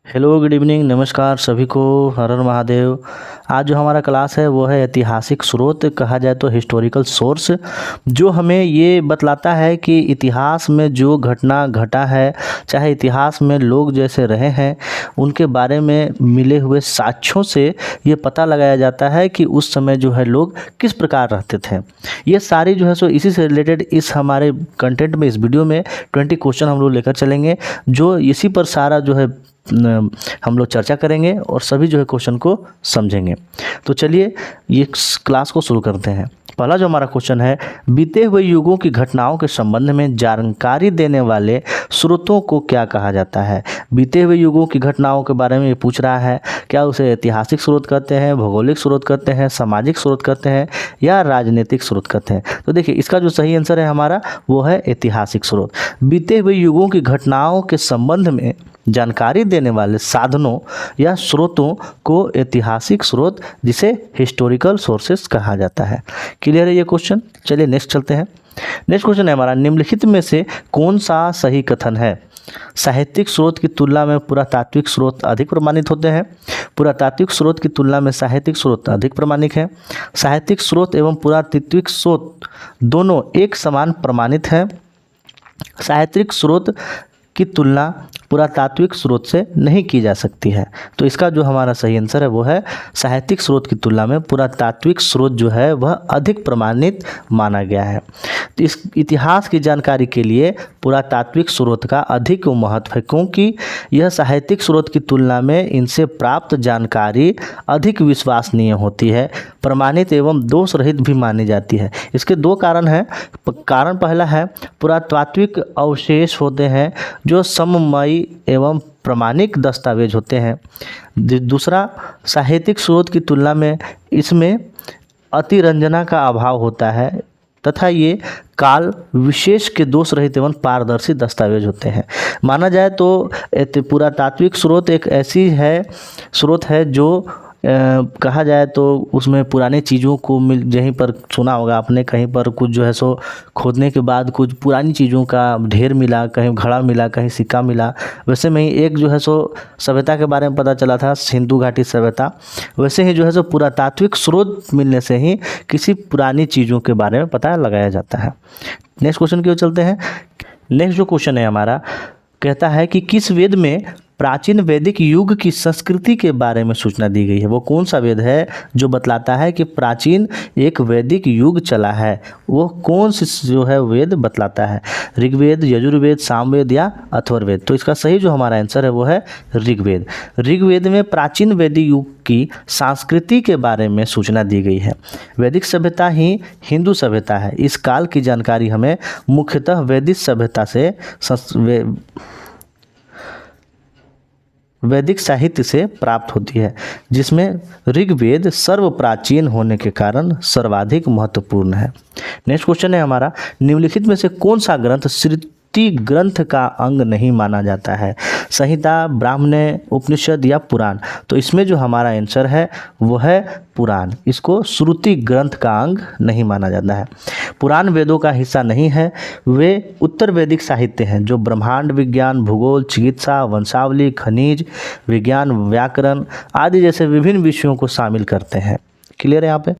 Hello good evening, नमस्कार सभी को। हर हर महादेव। आज जो हमारा क्लास है वो है ऐतिहासिक स्रोत, कहा जाए तो हिस्टोरिकल सोर्स, जो हमें ये बतलाता है कि इतिहास में जो घटना घटा है, चाहे इतिहास में लोग जैसे रहे हैं, उनके बारे में मिले हुए साक्ष्यों से ये पता लगाया जाता है कि उस समय जो है लोग किस प्रकार रहते थे। ये सारी जो है सो इसी से रिलेटेड इस हमारे कंटेंट में, इस वीडियो में 20 क्वेश्चन हम लोग लेकर चलेंगे, जो इसी पर सारा जो है हम लोग चर्चा करेंगे और सभी जो है क्वेश्चन को समझेंगे। तो चलिए ये क्लास को शुरू करते हैं। पहला जो हमारा क्वेश्चन है, बीते हुए युगों की घटनाओं के संबंध में जानकारी देने वाले स्रोतों को क्या कहा जाता है। बीते हुए युगों की घटनाओं के बारे में ये पूछ रहा है, क्या उसे ऐतिहासिक स्रोत कहते हैं, भौगोलिक स्रोत कहते हैं, सामाजिक स्रोत कहते हैं या राजनीतिक स्रोत कहते हैं। तो देखिए इसका जो सही आंसर है हमारा वो है ऐतिहासिक स्रोत। बीते हुए युगों की घटनाओं के संबंध में जानकारी देने वाले साधनों या स्रोतों को ऐतिहासिक स्रोत, जिसे हिस्टोरिकल सोर्सेस कहा जाता है। क्लियर है ये क्वेश्चन। चलिए नेक्स्ट चलते हैं। नेक्स्ट क्वेश्चन है हमारा, निम्नलिखित में से कौन सा सही कथन है। साहित्यिक स्रोत की तुलना में पुरातात्विक स्रोत अधिक प्रमाणित होते हैं। पुरातात्विक स्रोत की तुलना में साहित्यिक स्रोत अधिक प्रमाणिक है। साहित्यिक स्रोत एवं पुरातात्विक स्रोत दोनों एक समान प्रमाणित है। साहित्यिक स्रोत की तुलना पुरातात्विक स्रोत से नहीं की जा सकती है। तो इसका जो हमारा सही आंसर है वो है साहित्यिक स्रोत की तुलना में पुरातात्विक स्रोत जो है वह अधिक प्रमाणित माना गया है। तो इस इतिहास की जानकारी के लिए पुरातात्विक स्रोत का अधिक महत्व है, क्योंकि यह साहित्यिक स्रोत की तुलना में इनसे प्राप्त जानकारी अधिक विश्वसनीय होती है, प्रमाणित एवं दोष रहित भी मानी जाती है। इसके दो कारण हैं। कारण पहला है, पुरातात्विक अवशेष होते हैं जो सममयी एवं प्रमाणिक दस्तावेज होते हैं। दूसरा, साहित्यिक स्रोत की तुलना में इसमें अतिरंजना का अभाव होता है तथा ये काल विशेष के दोष रहित एवं पारदर्शी दस्तावेज होते हैं। माना जाए तो पुरातात्विक स्रोत एक ऐसी है स्रोत है जो कहा जाए तो उसमें पुराने चीज़ों को यहीं पर सुना होगा आपने, कहीं पर कुछ जो है सो खोदने के बाद कुछ पुरानी चीज़ों का ढेर मिला, कहीं घड़ा मिला, कहीं सिक्का मिला। वैसे में ही एक जो है सो सभ्यता के बारे में पता चला था, सिंधु घाटी सभ्यता। वैसे ही जो है सो पुरातात्विक स्रोत मिलने से ही किसी पुरानी चीज़ों के बारे में पता लगाया जाता है। नेक्स्ट क्वेश्चन की ओर चलते हैं। नेक्स्ट जो क्वेश्चन है हमारा, कहता है कि किस वेद में प्राचीन वैदिक युग की संस्कृति के बारे में सूचना दी गई है। वो कौन सा वेद है जो बतलाता है कि प्राचीन एक वैदिक युग चला है। वो कौन सी जो है वेद बतलाता है, ऋग्वेद, यजुर्वेद, सामवेद या अथर्ववेद। तो इसका सही जो हमारा आंसर है वो है ऋग्वेद। ऋग्वेद में प्राचीन वैदिक युग की संस्कृति के बारे में सूचना दी गई है। वैदिक सभ्यता ही हिंदू सभ्यता है। इस काल की जानकारी हमें मुख्यतः वैदिक सभ्यता से वैदिक साहित्य से प्राप्त होती है, जिसमें ऋग्वेद सर्वप्राचीन होने के कारण सर्वाधिक महत्वपूर्ण है। नेक्स्ट क्वेश्चन है हमारा, निम्नलिखित में से कौन सा ग्रंथ श्रुति ग्रंथ का अंग नहीं माना जाता है। संहिता, ब्राह्मण, उपनिषद या पुराण। तो इसमें जो हमारा आंसर है वो है पुराण। इसको श्रुति ग्रंथ का अंग नहीं माना जाता है। पुराण वेदों का हिस्सा नहीं है, वे उत्तर वैदिक साहित्य हैं जो ब्रह्मांड विज्ञान, भूगोल, चिकित्सा, वंशावली, खनिज विज्ञान, व्याकरण आदि जैसे विभिन्न विषयों को शामिल करते हैं। क्लियर है यहाँ पे।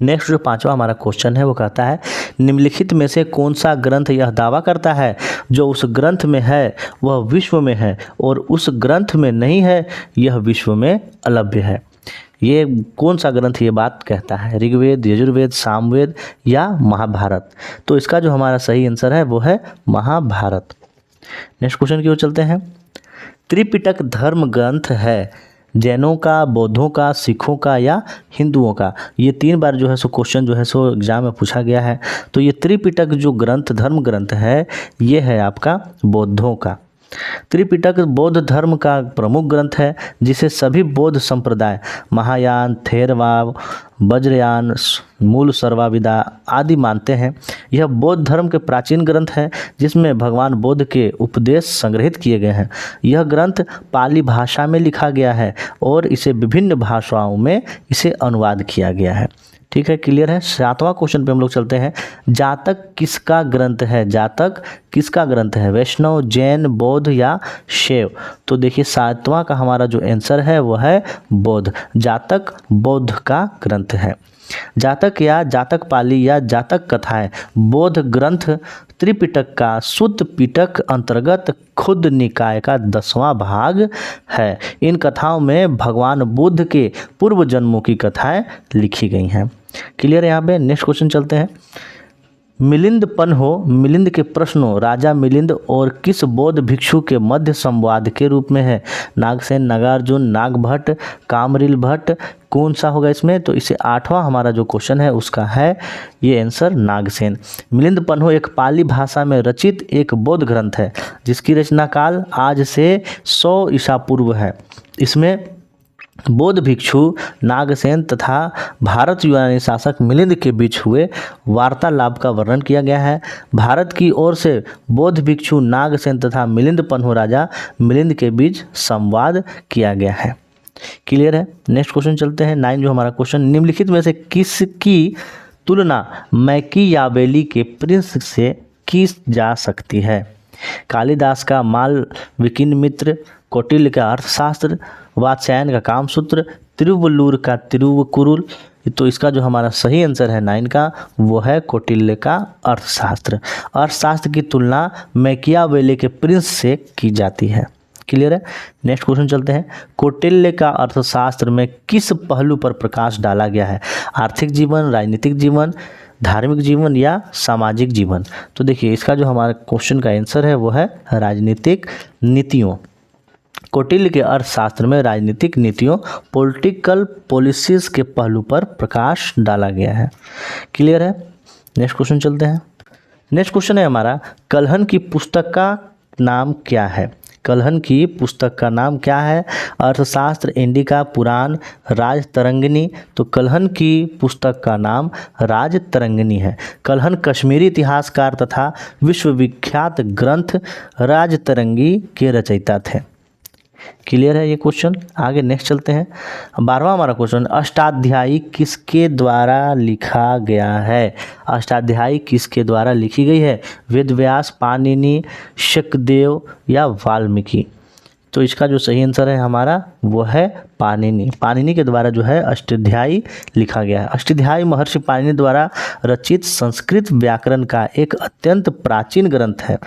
नेक्स्ट जो पांचवा हमारा क्वेश्चन है वो कहता है, निम्नलिखित में से कौन सा ग्रंथ यह दावा करता है जो उस ग्रंथ में है वह विश्व में है और उस ग्रंथ में नहीं है यह विश्व में अलभ्य है। ये कौन सा ग्रंथ ये बात कहता है, ऋग्वेद, यजुर्वेद, सामवेद या महाभारत। तो इसका जो हमारा सही आंसर है वो है महाभारत। नेक्स्ट क्वेश्चन की ओर चलते हैं। त्रिपिटक धर्म ग्रंथ है जैनों का, बौद्धों का, सिखों का या हिंदुओं का। ये 3 बार जो है सो क्वेश्चन जो है सो एग्जाम में पूछा गया है। तो ये त्रिपिटक जो ग्रंथ धर्म ग्रंथ है ये है आपका बौद्धों का। त्रिपिटक बौद्ध धर्म का प्रमुख ग्रंथ है, जिसे सभी बौद्ध संप्रदाय महायान, थेरवाद, वज्रयान, मूल सर्वाविदा आदि मानते हैं। यह बौद्ध धर्म के प्राचीन ग्रंथ है जिसमें भगवान बुद्ध के उपदेश संग्रहित किए गए हैं। यह ग्रंथ पाली भाषा में लिखा गया है और इसे विभिन्न भाषाओं में इसे अनुवाद किया गया है। ठीक है, क्लियर है। 7वां क्वेश्चन पे हम लोग चलते हैं। जातक किसका ग्रंथ है? जातक किसका ग्रंथ है? वैष्णव, जैन, बौद्ध या शैव? तो देखिए 7वां का हमारा जो आंसर है वो है बौद्ध। जातक बौद्ध का ग्रंथ है। जातक या जातक पाली या जातक कथाएं बौद्ध ग्रंथ त्रिपिटक का सुत्त पिटक अंतर्गत खुद निकाय का 10वां भाग है। इन कथाओं में भगवान बुद्ध के पूर्व जन्मों की कथाएं लिखी गई हैं। क्लियर है यहाँ पे। नेक्स्ट क्वेश्चन चलते हैं। मिलिंद पन्हो मिलिंद के प्रश्नों राजा मिलिंद और किस बौद्ध भिक्षु के मध्य संवाद के रूप में है? नागसेन, नागार्जुन, नागभट्ट, कामरिल भट्ट, कौन सा होगा इसमें? तो इसे 8वां हमारा जो क्वेश्चन है उसका है ये आंसर नागसेन। मिलिंद पन्हो एक पाली भाषा में रचित एक बौद्ध ग्रंथ है जिसकी रचना काल आज से 100 ईसा पूर्व है। इसमें बौद्ध भिक्षु नागसेन तथा भारत यूनानी शासक मिलिंद के बीच हुए वार्तालाप का वर्णन किया गया है। भारत की ओर से बौद्ध भिक्षु नागसेन तथा मिलिंद पन्हो राजा मिलिंद के बीच संवाद किया गया है। क्लियर है। नेक्स्ट क्वेश्चन चलते हैं। 9 जो हमारा क्वेश्चन, निम्नलिखित में से किसकी तुलना मैकियावेली के प्रिंस से की जा सकती है? कालिदास का मालविकिन मित्र, कौटिल्य का अर्थशास्त्र, वात्स्यायन का कामसूत्र, तिरुवल्लुर का तिरुवकुरुल। तो इसका जो हमारा सही आंसर है 9 का वो है कौटिल्य का अर्थशास्त्र। अर्थशास्त्र की तुलना मैकियावेली के प्रिंस से की जाती है। क्लियर है। नेक्स्ट क्वेश्चन चलते हैं। कौटिल्य का अर्थशास्त्र में किस पहलू पर प्रकाश डाला गया है? आर्थिक जीवन, राजनीतिक जीवन, धार्मिक जीवन या सामाजिक जीवन? तो देखिए इसका जो हमारा क्वेश्चन का आंसर है वो है राजनीतिक नीतियों। कौटिल्य के अर्थशास्त्र में राजनीतिक नीतियों पॉलिटिकल पॉलिसीज के पहलू पर प्रकाश डाला गया है। क्लियर है। नेक्स्ट क्वेश्चन चलते हैं। नेक्स्ट क्वेश्चन है हमारा, कल्हन की पुस्तक का नाम क्या है? कल्हन की पुस्तक का नाम क्या है? अर्थशास्त्र, इंडिका, पुराण, राजतरंगिणी। तो कल्हन की पुस्तक का नाम राजतरंगिणी है। कल्हन कश्मीरी इतिहासकार तथा विश्वविख्यात ग्रंथ राजतरंगी के रचयिता थे। क्लियर है ये क्वेश्चन। आगे नेक्स्ट चलते हैं। 12वां हमारा क्वेश्चन, अष्टाध्यायी किसके द्वारा लिखा गया है? अष्टाध्यायी किसके द्वारा लिखी गई है? वेदव्यास, पाणिनि, शकदेव या वाल्मीकि? तो इसका जो सही आंसर है हमारा वो है पाणिनि। पाणिनि के द्वारा जो है अष्टाध्यायी लिखा गया है। अष्टाध्यायी महर्षि पाणिनि द्वारा रचित संस्कृत व्याकरण का एक अत्यंत प्राचीन ग्रंथ है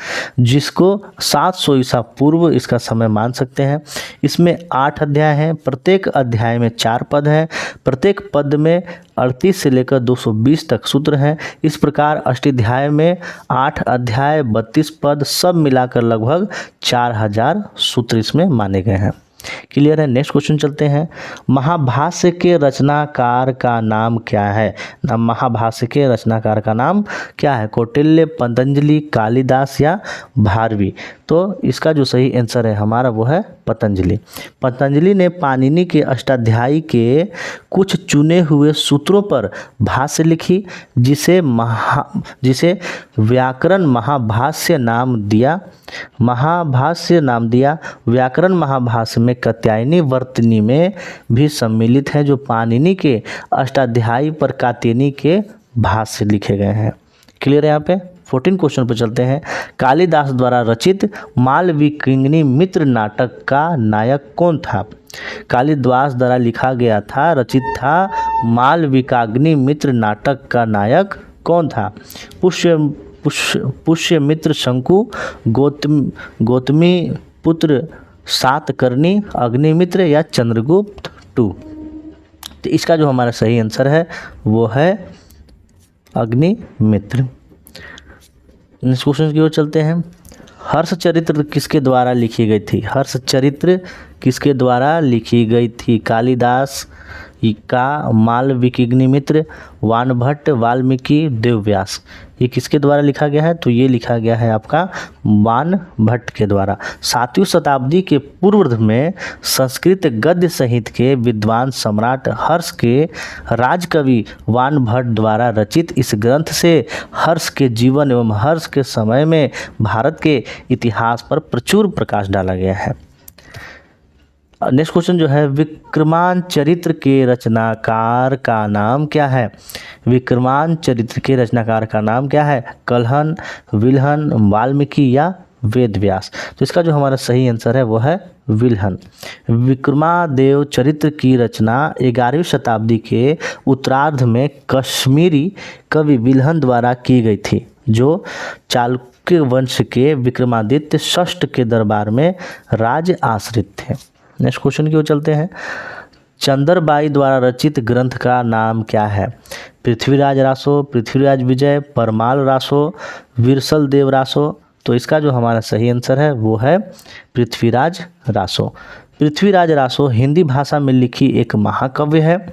जिसको 700 ईसा पूर्व इसका समय मान सकते हैं। इसमें 8 अध्याय हैं। प्रत्येक अध्याय में 4 पद हैं। प्रत्येक पद में 38 से लेकर 220 तक सूत्र हैं। इस प्रकार अष्टाध्याय में 8 अध्याय, 32 पद, सब मिलाकर लगभग 4000 सूत्र इसमें माने गए हैं। क्लियर है। नेक्स्ट क्वेश्चन चलते हैं। महाभाष्य के रचनाकार का नाम क्या है? महाभाष्य के रचनाकार का नाम क्या है? कौटिल्य, पतंजलि, कालिदास या भारवी? तो इसका जो सही आंसर है हमारा वो है पतंजलि। पतंजलि ने पाणिनि के अष्टाध्यायी के कुछ चुने हुए सूत्रों पर भाष्य लिखी जिसे व्याकरण महाभाष्य नाम दिया। व्याकरण महाभाष्य में कात्यायनी वर्तनी में भी सम्मिलित है जो पाणिनि के अष्टाध्यायी पर कात्यायनी के भाष्य लिखे गए हैं। क्लियर है। यहाँ पे 14 क्वेश्चन पर चलते हैं। कालिदास द्वारा रचित मालविकिंगनी मित्र नाटक का नायक कौन था? कालिदास द्वारा लिखा गया था, रचित था मालविकाग्नि मित्र नाटक का नायक कौन था? पुष्यमित्र शंकु, गौतमी पुत्र सातकर्णी, अग्निमित्र या चंद्रगुप्त II? तो इसका जो हमारा सही आंसर है वो है अग्निमित्र। नेक्स्ट क्वेश्चन की ओर चलते हैं। हर्षचरित्र किसके द्वारा लिखी गई थी? हर्षचरित्र किसके द्वारा लिखी गई थी? कालिदास का, मालविकाग्निमित्र, वानभट्ट, वाल्मीकि, देवव्यास? ये किसके द्वारा लिखा गया है? तो ये लिखा गया है आपका वानभट्ट के द्वारा। 7वीं शताब्दी के पूर्वार्ध में संस्कृत गद्य साहित्य के विद्वान सम्राट हर्ष के राजकवि वानभट्ट द्वारा रचित इस ग्रंथ से हर्ष के जीवन एवं हर्ष के समय में भारत के इतिहास पर प्रचुर प्रकाश डाला गया है। नेक्स्ट क्वेश्चन जो है, विक्रमांचरित्र के रचनाकार का नाम क्या है? विक्रमांचरित्र के रचनाकार का नाम क्या है? कल्हन, विल्हन, वाल्मीकि या वेदव्यास? तो इसका जो हमारा सही आंसर है वो है विल्हन। विक्रमादेव चरित्र की रचना 11वीं शताब्दी के उत्तरार्ध में कश्मीरी कवि विल्हन द्वारा की गई थी, जो चालुक्य वंश के विक्रमादित्य षष्ठ के दरबार में राज आश्रित थे। नेक्स्ट क्वेश्चन की ओर चलते हैं। चंदरबाई द्वारा रचित ग्रंथ का नाम क्या है? पृथ्वीराज रासो, पृथ्वीराज विजय, परमाल रासो, विरसल देव रासो? तो इसका जो हमारा सही आंसर है वो है पृथ्वीराज रासो। पृथ्वीराज रासो हिंदी भाषा में लिखी एक महाकाव्य है,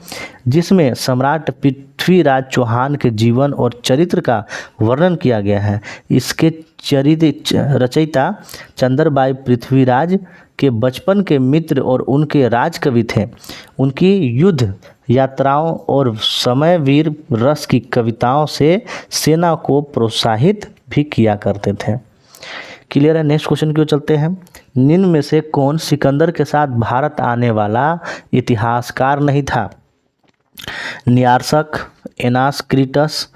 जिसमें सम्राट पृथ्वीराज चौहान के जीवन और चरित्र का वर्णन किया गया है। इसके चरित्र रचयिता चंदरबाई पृथ्वीराज के बचपन के मित्र और उनके राजकवि थे। उनकी युद्ध यात्राओं और समयवीर रस की कविताओं से सेना को प्रोत्साहित भी किया करते थे। क्लियर है? नेक्स्ट क्वेश्चन की ओर चलते हैं। निम्न में से कौन सिकंदर के साथ भारत आने वाला इतिहासकार नहीं था? नियार्सक, एनास्क्रिटस,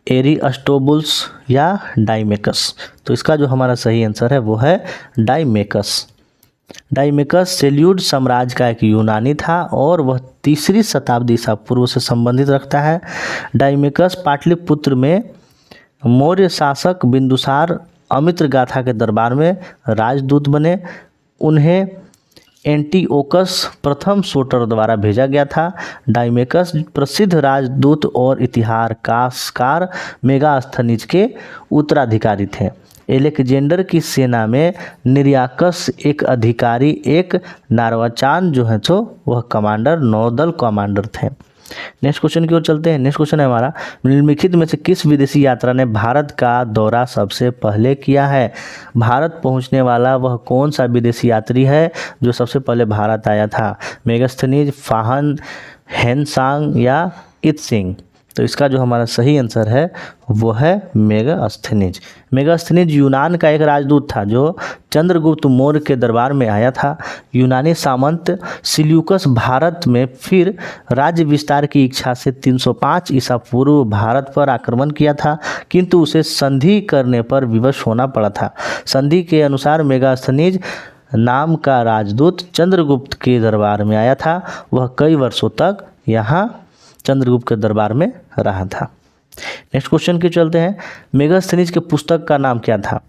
एरिस्टोबुलस या डाइमेकस? तो इसका जो हमारा सही आंसर है वो है डाइमेकस। डाइमेकस सेल्यूड साम्राज्य का एक यूनानी था और वह 3री शताब्दी ईसा पूर्व से संबंधित रखता है। डाइमेकस पाटलिपुत्र में मौर्य शासक बिंदुसार अमित्र गाथा के दरबार में राजदूत बने। उन्हें एंटीओकस प्रथम सोटर द्वारा भेजा गया था। डाइमेकस प्रसिद्ध राजदूत और इतिहासकार मेगास्थनीज के उत्तराधिकारी थे। एलेक्जेंडर की सेना में निरियाकस एक अधिकारी, एक नारवाचान जो है तो वह कमांडर, नौदल कमांडर थे। नेक्स्ट क्वेश्चन की ओर चलते हैं। नेक्स्ट क्वेश्चन है हमारा, निम्नलिखित में से किस विदेशी यात्रा ने भारत का दौरा सबसे पहले किया है? भारत पहुंचने वाला वह कौन सा विदेशी यात्री है जो सबसे पहले भारत आया था? मेगास्थनीज, फाहन, हेनसांग या इत्सिंग? तो इसका जो हमारा सही आंसर है वो है मेगास्थनीज। मेगास्थनीज यूनान का एक राजदूत था जो चंद्रगुप्त मौर्य के दरबार में आया था। यूनानी सामंत सिल्यूकस भारत में फिर राज्य विस्तार की इच्छा से 305 ईसा पूर्व भारत पर आक्रमण किया था, किंतु उसे संधि करने पर विवश होना पड़ा था। संधि के अनुसार मेगास्थनीज नाम का राजदूत चंद्रगुप्त के दरबार में आया था। वह कई वर्षों तक यहाँ चंद्रगुप्त के दरबार में रहा था। नेक्स्ट क्वेश्चन के चलते हैं। मेगास्थनीज के पुस्तक का नाम क्या था?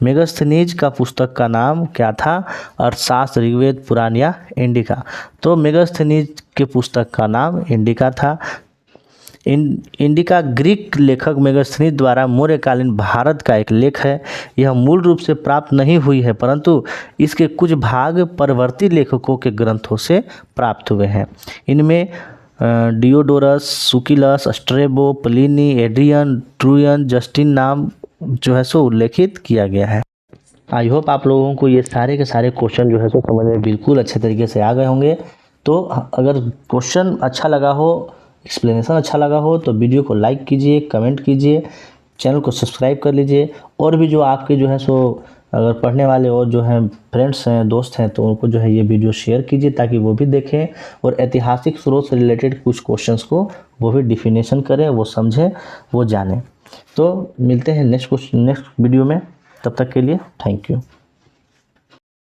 मेगास्थनीज का पुस्तक का नाम क्या था? अर्थशास्त्र, ऋग्वेद, पुराण या इंडिका? तो मेगास्थनीज के पुस्तक का नाम इंडिका था। इंडिका ग्रीक लेखक मेगास्थनीज द्वारा मौर्यकालीन भारत का एक लेख है। यह मूल रूप से प्राप्त नहीं हुई है, परंतु इसके कुछ भाग परवर्ती लेखकों के ग्रंथों से प्राप्त हुए हैं। इनमें डियोडोरस, सुकिलस, स्ट्रेबो, प्लिनी, एड्रियन, ट्रूयन, जस्टिन नाम जो है सो उल्लेखित किया गया है। आई होप आप लोगों को ये सारे के सारे क्वेश्चन जो है सो समझ में बिल्कुल अच्छे तरीके से आ गए होंगे। तो अगर क्वेश्चन अच्छा लगा हो, एक्सप्लेनेशन अच्छा लगा हो तो वीडियो को लाइक कीजिए, कमेंट कीजिए, चैनल को सब्सक्राइब कर लीजिए। और भी जो आपके जो है सो अगर पढ़ने वाले और जो हैं फ्रेंड्स हैं, दोस्त हैं, तो उनको जो है ये वीडियो शेयर कीजिए ताकि वो भी देखें और ऐतिहासिक स्रोत से रिलेटेड कुछ क्वेश्चंस को वो भी डिफिनेशन करें, वो समझें, वो जानें। तो मिलते हैं नेक्स्ट वीडियो में। तब तक के लिए थैंक यू।